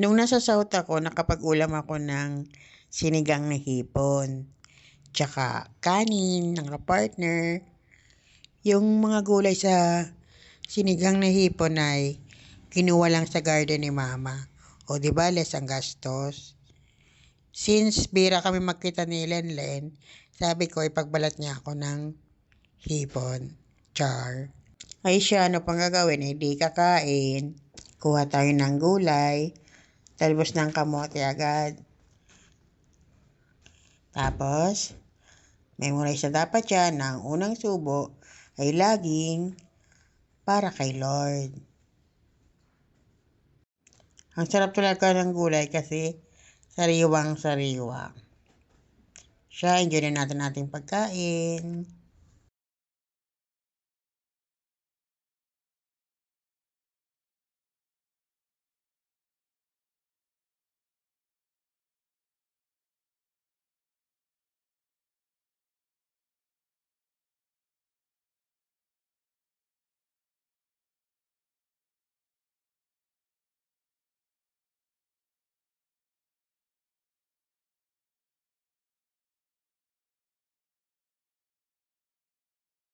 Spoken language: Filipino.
Nung nasa South ako, nakapag-ulam ako ng sinigang na hipon, tsaka kanin ng partner. Yung mga gulay sa sinigang na hipon ay kinuha lang sa garden ni mama. O di ba, less ang gastos. Since bira kami magkita ni Lenlen, sabi ko ipagbalat niya ako ng hipon. Char. Ay siya, ano pang gagawin? Hindi kakain. Kuha tayo ng gulay. Talbos ng kamote agad. Tapos, memorize na dapat yan na ang unang subo ay laging para kay Lord. Ang sarap talaga ng gulay kasi sariwang-sariwa. Siya, enjoy na natin ating pagkain.